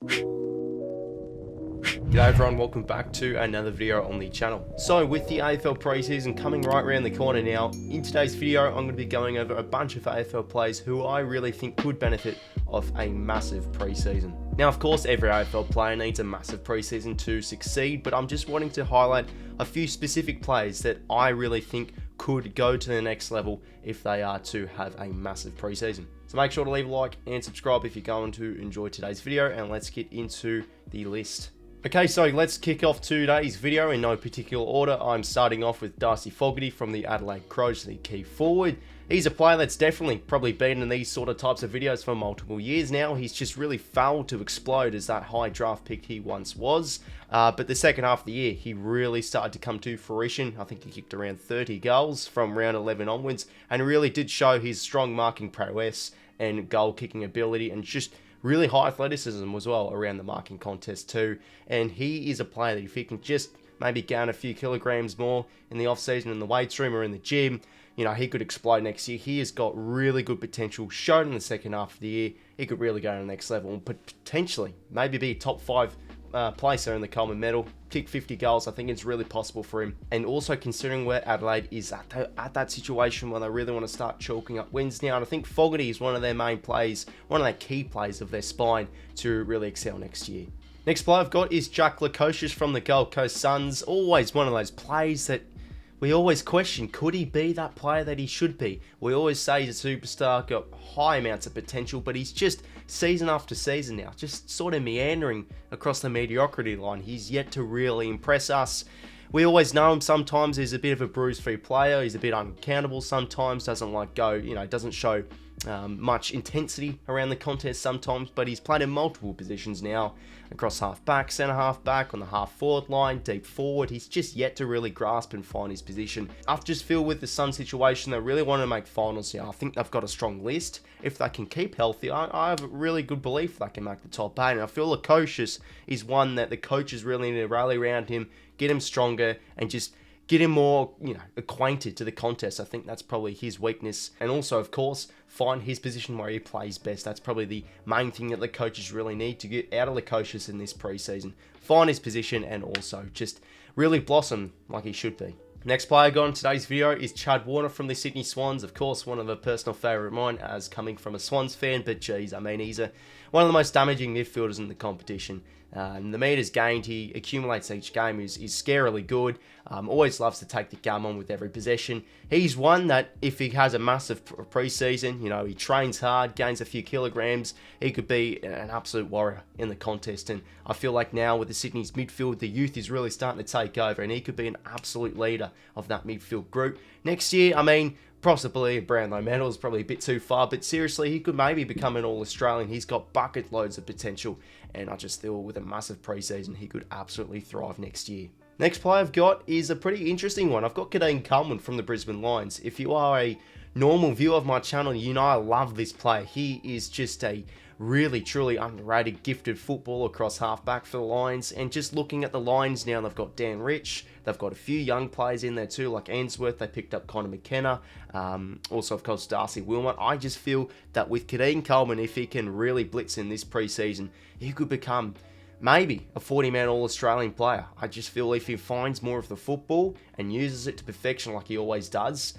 G'day everyone, welcome back to another video on the channel. So with the AFL preseason coming right around the corner now, in today's video I'm going to be going over a bunch of AFL players who I really think could benefit off a massive preseason. Now of course every AFL player needs a massive preseason to succeed, but I'm just wanting to highlight a few specific players that I really think could go to the next level if they are to have a massive preseason. So make sure to leave a like and subscribe if you're going to enjoy today's video, and let's get into the list. Okay, so let's kick off today's video in no particular order. I'm starting off with 𝘚𝐼𝐻𝐷𝐷 from the Adelaide Crows, the key forward. He's a player that's definitely probably been in these sort of types of videos for multiple years now. He's just really failed to explode as that high draft pick he once was. But the second half of the year, he really started to come to fruition. I think he kicked around 30 goals from round 11 onwards, and really did show his strong marking prowess and goal kicking ability, and just really high athleticism as well around the marking contest too. And he is a player that if he can just maybe gain a few kilograms more in the off season in the weights room or in the gym, you know, he could explode next year. He has got really good potential shown in the second half of the year. He could really go to the next level and potentially maybe be a top 5 placer in the Coleman medal, kick 50 goals. I think it's really possible for him. And also considering where Adelaide is at that situation where they really want to start chalking up wins now, and I think Fogarty is one of their main plays, one of their key plays of their spine to really excel next year. Next player I've got is Jack Lukosius from the Gold Coast Suns. Always one of those plays that we always question, could he be that player that he should be? We always say he's a superstar, got high amounts of potential, but he's just season after season now, just sort of meandering across the mediocrity line. He's yet to really impress us. We always know him sometimes he's a bit of a bruise-free player. He's a bit unaccountable sometimes, doesn't like go, you know, doesn't show much intensity around the contest sometimes, but he's played in multiple positions now across half-back, centre-half-back, on the half-forward line, deep forward. He's just yet to really grasp and find his position. I just feel with the Sun situation, they really want to make finals now. I think they've got a strong list. If they can keep healthy, I have a really good belief they can make the top 8. And I feel Lukosius is one that the coaches really need to rally around him, get him stronger, and just get him more, you know, acquainted to the contest. I think that's probably his weakness. And also, of course, find his position where he plays best. That's probably the main thing that the coaches really need to get out of Lukosius in this preseason. Find his position and also just really blossom like he should be. Next player got in today's video is Chad Warner from the Sydney Swans. Of course, one of a personal favourite of mine as coming from a Swans fan, but geez, I mean, he's one of the most damaging midfielders in the competition. And the meters gained he accumulates each game is scarily good. Always loves to take the gum on with every possession. He's one that if he has a massive preseason, you know, he trains hard, gains a few kilograms, he could be an absolute warrior in the contest. And I feel like now with the Sydney's midfield, the youth is really starting to take over, and he could be an absolute leader of that midfield group. Next year, I mean, possibly a Brownlow medal is probably a bit too far, but seriously, he could maybe become an All-Australian. He's got bucket loads of potential, and I just feel with a massive preseason, he could absolutely thrive next year. Next player I've got is a pretty interesting one. I've got 𝐤𝐴𝐿 𝐼𝐻𝐿 from the Brisbane Lions. If you are a normal viewer of my channel, you know I love this player. He is just a really, truly underrated, gifted footballer across halfback for the Lions. And just looking at the Lions now, they've got Dan Rich. They've got a few young players in there too, like Ainsworth. They picked up Connor McKenna. Also, of course, 𝘚𝐼𝐻𝐿 𝐼𝐻𝐿. I just feel that with 𝐤𝐴𝐿 𝐼𝐻𝐿, if he can really blitz in this preseason, he could become maybe a 40-man All-Australian player. I just feel if he finds more of the football and uses it to perfection like he always does,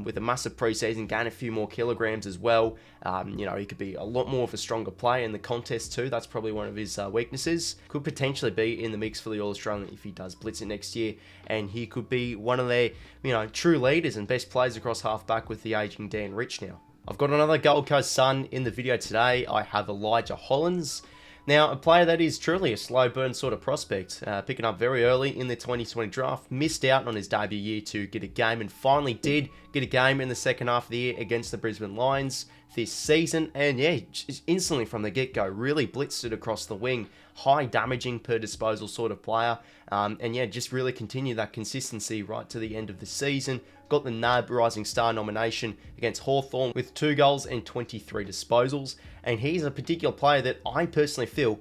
with a massive preseason, gain a few more kilograms as well, you know, he could be a lot more of a stronger player in the contest too. That's probably one of his weaknesses. Could potentially be in the mix for the All-Australian if he does blitz it next year, and he could be one of their, you know, true leaders and best players across halfback with the aging Dan Rich now. I've got another Gold Coast Sun in the video today. I have Elijah Hollands. Now, a player that is truly a slow burn sort of prospect, picking up very early in the 2020 draft, missed out on his debut year to get a game, and finally did get a game in the second half of the year against the Brisbane Lions this season. And yeah, just instantly from the get-go, really blitzed it across the wing. High damaging per disposal sort of player. And yeah, just really continued that consistency right to the end of the season. Got the NAB Rising Star nomination against Hawthorn with 2 goals and 23 disposals. And he's a particular player that I personally feel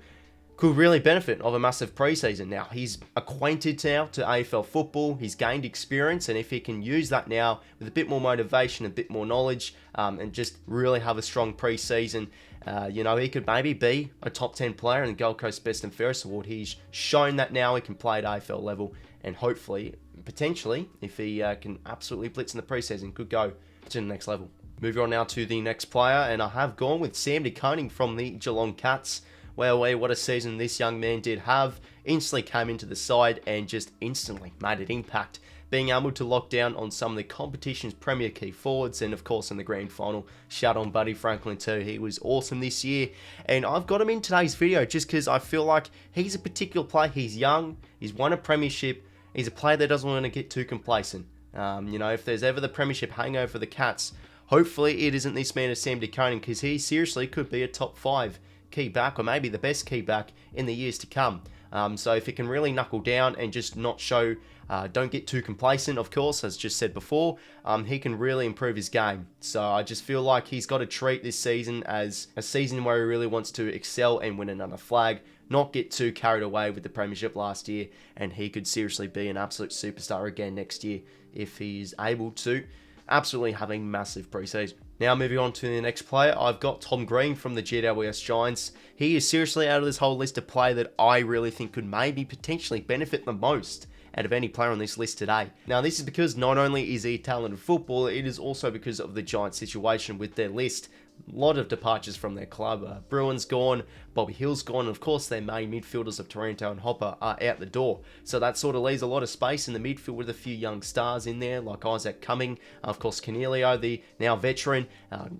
could really benefit of a massive preseason. Now, he's acquainted now to AFL football, he's gained experience, and if he can use that now with a bit more motivation, a bit more knowledge, and just really have a strong preseason, you know, he could maybe be a top 10 player in the Gold Coast Best and Fairest Award. He's shown that now he can play at AFL level, and hopefully, potentially, if he can absolutely blitz in the preseason, could go to the next level. Moving on now to the next player, and I have gone with 𝐷𝐶 𝐼𝐻𝐿 from the Geelong Cats. Well, what a season this young man did have. Instantly came into the side and just instantly made an impact, being able to lock down on some of the competition's premier key forwards, and of course in the grand final, shout on buddy Franklin too. He was awesome this year, and I've got him in today's video just because I feel like he's a particular player. He's young, he's won a premiership, he's a player that doesn't want to get too complacent. You know, if there's ever the premiership hangover for the Cats, hopefully it isn't this man of 𝐷𝐶 𝐼𝐻𝐿, because he seriously could be a top 5 key back, or maybe the best key back in the years to come. So if he can really knuckle down and just not show, don't get too complacent, of course, as just said before, he can really improve his game. So I just feel like he's got to treat this season as a season where he really wants to excel and win another flag, not get too carried away with the premiership last year, and he could seriously be an absolute superstar again next year if he's able to absolutely have a massive preseason. Now moving on to the next player, I've got Tom Green from the GWS Giants. He is seriously out of this whole list a player that I really think could maybe potentially benefit the most out of any player on this list today. Now this is because not only is he a talented footballer, it is also because of the Giants situation with their list. A lot of departures from their club. Bruin's gone, Bobby Hill's gone, and of course their main midfielders of Taranto and Hopper are out the door. So that sort of leaves a lot of space in the midfield with a few young stars in there, like Isaac Cumming, of course Cornelio, the now veteran,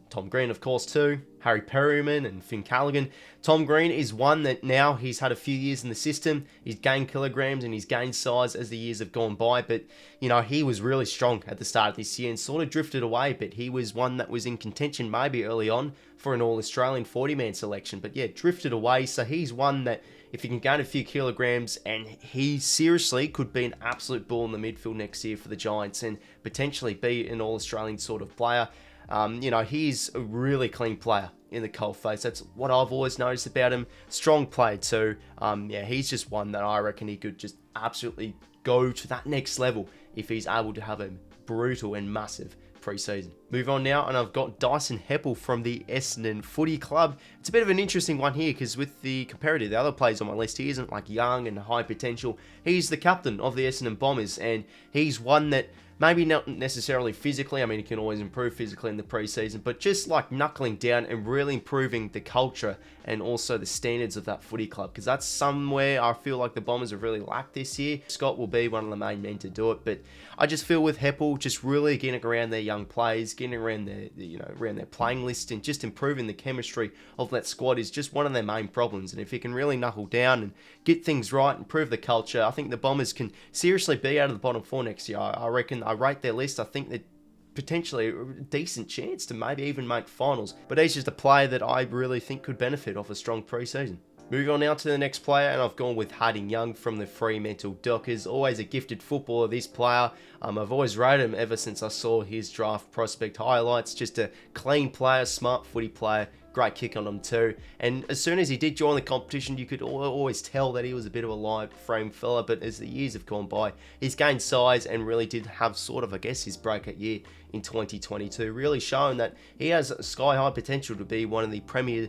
Tom Green of course too, Harry Perryman and Finn Callaghan. Tom Green is one that now he's had a few years in the system, he's gained kilograms and he's gained size as the years have gone by, but you know, he was really strong at the start of this year and sort of drifted away, but he was one that was in contention maybe early on for an All-Australian 40-man selection, but yeah, drifted away. So he's one that if he can gain a few kilograms, and he seriously could be an absolute bull in the midfield next year for the Giants and potentially be an All-Australian sort of player. You know, he's a really clean player in the coalface. That's what I've always noticed about him. Strong play too. Yeah, he's just one that I reckon he could just absolutely go to that next level if he's able to have a brutal and massive preseason. Move on now, and I've got Dyson Heppell from the Essendon Footy Club. It's a bit of an interesting one here because with the comparative, the other players on my list, he isn't like young and high potential. He's the captain of the Essendon Bombers, and he's one that maybe not necessarily physically, I mean, he can always improve physically in the preseason, but just like knuckling down and really improving the culture and also the standards of that footy club, because that's somewhere I feel like the Bombers have really lacked this year. Scott will be one of the main men to do it, but I just feel with Heppell, just really getting around their young players, getting around their, you know, around their playing list and just improving the chemistry of that squad is just one of their main problems. And if he can really knuckle down and get things right, improve the culture, I think the Bombers can seriously be out of the bottom 4 next year. I reckon, I rate their list, I think that potentially a decent chance to maybe even make finals, but he's just a player that I really think could benefit off a strong preseason. Moving on now to the next player, and I've gone with Harding Young from the Fremantle Dockers. Always a gifted footballer, this player. I've always rated him ever since I saw his draft prospect highlights. Just a clean player, smart footy player, great kick on him too. And as soon as he did join the competition, you could always tell that he was a bit of a light frame fella, but as the years have gone by, he's gained size and really did have sort of, I guess, his breakout year in 2022, really showing that he has sky-high potential to be one of the premier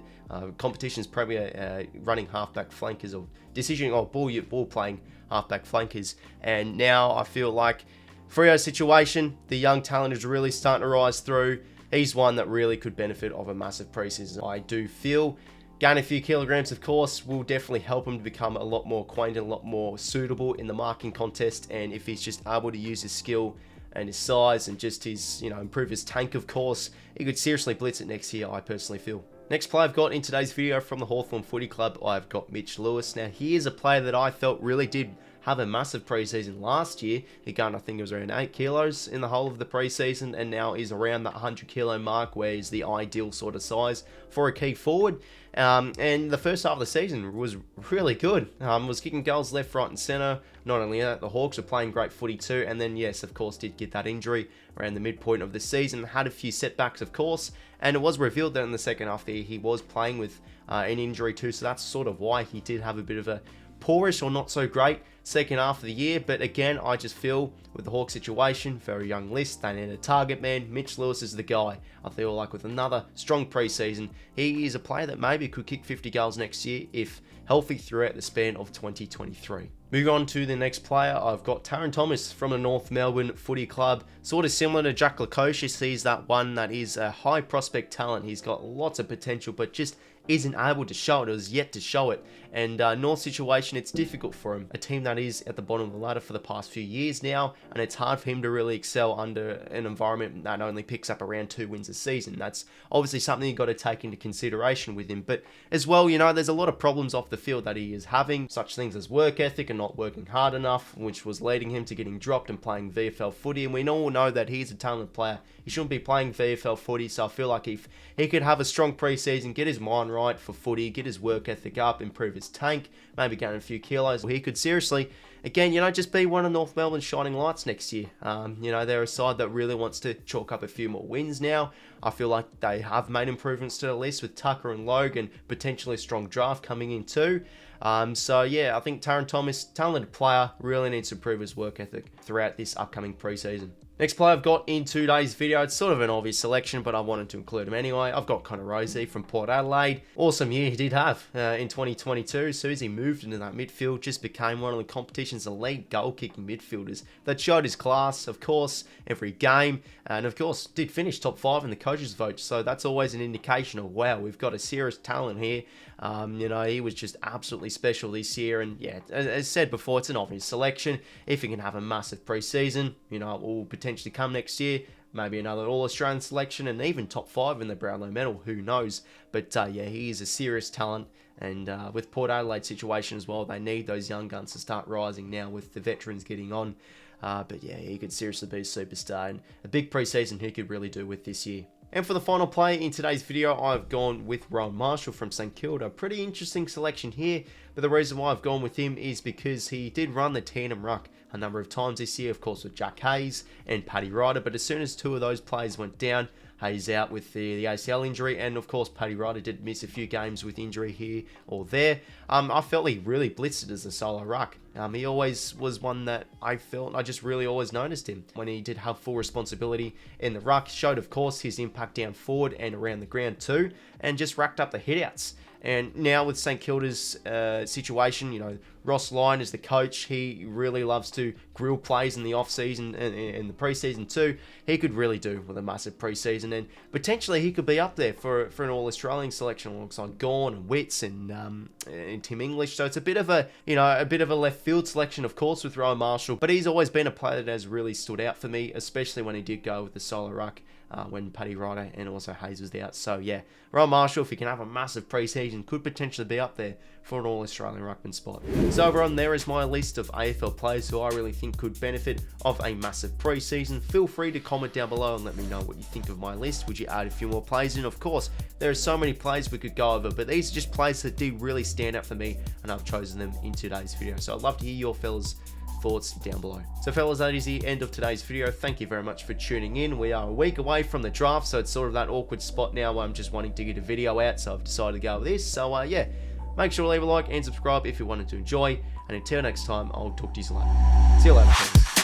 competition's premier running halfback flankers, or decision or ball playing halfback flankers. And now I feel like Freo's situation, the young talent is really starting to rise through. He's one that really could benefit of a massive preseason. I do feel gain a few kilograms, of course, will definitely help him to become a lot more acquainted, a lot more suitable in the marking contest. And if he's just able to use his skill and his size and just his, you know, improve his tank, of course, he could seriously blitz it next year, I personally feel. Next player I've got in today's video from the Hawthorn Footy Club, I've got Mitch Lewis. Now, he is a player that I felt really did have a massive preseason last year. He gained, I think it was around 8 kilos in the whole of the preseason, and now is around that 100 kilo mark, where is the ideal sort of size for a key forward. And the first half of the season was really good. Was kicking goals left, right and centre. Not only that, the Hawks were playing great footy too, and then yes, of course, did get that injury around the midpoint of the season. Had a few setbacks, of course, and it was revealed that in the second half there he was playing with an injury too, so that's sort of why he did have a bit of a poorish or not so great second half of the year. But again, I just feel with the Hawks situation, very young list, they need a target man. Mitch Lewis is the guy. I feel like with another strong preseason, he is a player that maybe could kick 50 goals next year if healthy throughout the span of 2023. Moving on to the next player, I've got Tarryn Thomas from the North Melbourne Footy Club. Sort of similar to Jack Latkosis, he's that one that is a high prospect talent. He's got lots of potential, but just isn't able to show it, or is yet to show it. And North situation, it's difficult for him. A team that is at the bottom of the ladder for the past few years now, and it's hard for him to really excel under an environment that only picks up around 2 wins a season. That's obviously something you've got to take into consideration with him. But as well, you know, there's a lot of problems off the field that he is having, such things as work ethic and not working hard enough, which was leading him to getting dropped and playing VFL footy. And we all know that he's a talented player. He shouldn't be playing VFL footy, so I feel like if he could have a strong preseason, get his mind right for footy, get his work ethic up, improve his tank, maybe gain a few kilos, he could seriously, again, you know, just be one of North Melbourne's shining lights next year. You know, they're a side that really wants to chalk up a few more wins now. I feel like they have made improvements to the list with Tucker and Logan, potentially a strong draft coming in too. So yeah, I think Tarryn Thomas, talented player, really needs to improve his work ethic throughout this upcoming preseason. Next player I've got in today's video, it's sort of an obvious selection, but I wanted to include him anyway. I've got 𝐼𝐻𝐿𝐴 from Port Adelaide. Awesome year he did have in 2022. So as he moved into that midfield, just became one of the competition's elite goal-kicking midfielders that showed his class, of course, every game, and of course, did finish top 5 in the coaches' vote. So that's always an indication of, wow, we've got a serious talent here. You know, he was just absolutely special this year, and yeah, as said before, it's an obvious selection. If he can have a massive preseason, you know, it will potentially come next year, maybe another All-Australian selection, and even top 5 in the Brownlow medal, who knows. But yeah, he is a serious talent, and with Port Adelaide situation as well, they need those young guns to start rising now with the veterans getting on. But yeah, he could seriously be a superstar, and a big preseason he could really do with this year. And for the final play in today's video, I've gone with Rowan Marshall from St Kilda. Pretty interesting selection here, but the reason why I've gone with him is because he did run the tandem ruck a number of times this year, of course with Jack Hayes and Paddy Ryder, but as soon as 2 of those players went down, Hayes out with the ACL injury, and of course Paddy Ryder did miss a few games with injury here or there. I felt he really blitzed as a solo ruck. He always was one that I just really always noticed him when he did have full responsibility in the ruck. Showed, of course, his impact down forward and around the ground too, and just racked up the hitouts. And now with St Kilda's situation, you know, Ross Lyon is the coach. He really loves to grill plays in the off-season and in the pre-season too. He could really do with a massive pre-season, and potentially he could be up there for an All-Australian selection alongside Gawn and Witts and Tim English. So it's a bit of a, you know, a bit of a left field selection, of course, with Rowan Marshall. But he's always been a player that has really stood out for me, especially when he did go with the solo ruck. When Paddy Ryder and also Hayes was out. So yeah, Rowan Marshall, if he can have a massive pre-season, could potentially be up there for an All-Australian ruckman spot. So everyone, there is my list of AFL players who I really think could benefit of a massive pre-season. Feel free to comment down below and let me know what you think of my list. Would you add a few more players in? Of course, there are so many players we could go over, but these are just players that did really stand out for me, and I've chosen them in today's video. So I'd love to hear your fellas' thoughts down below. So fellas, that is the end of today's video. Thank you very much for tuning in. We are a week away from the draft, so it's sort of that awkward spot now where I'm just wanting to get a video out, so I've decided to go with this. So yeah, make sure to leave a like and subscribe if you wanted to enjoy, and until next time, I'll talk to you later. See you later, friends.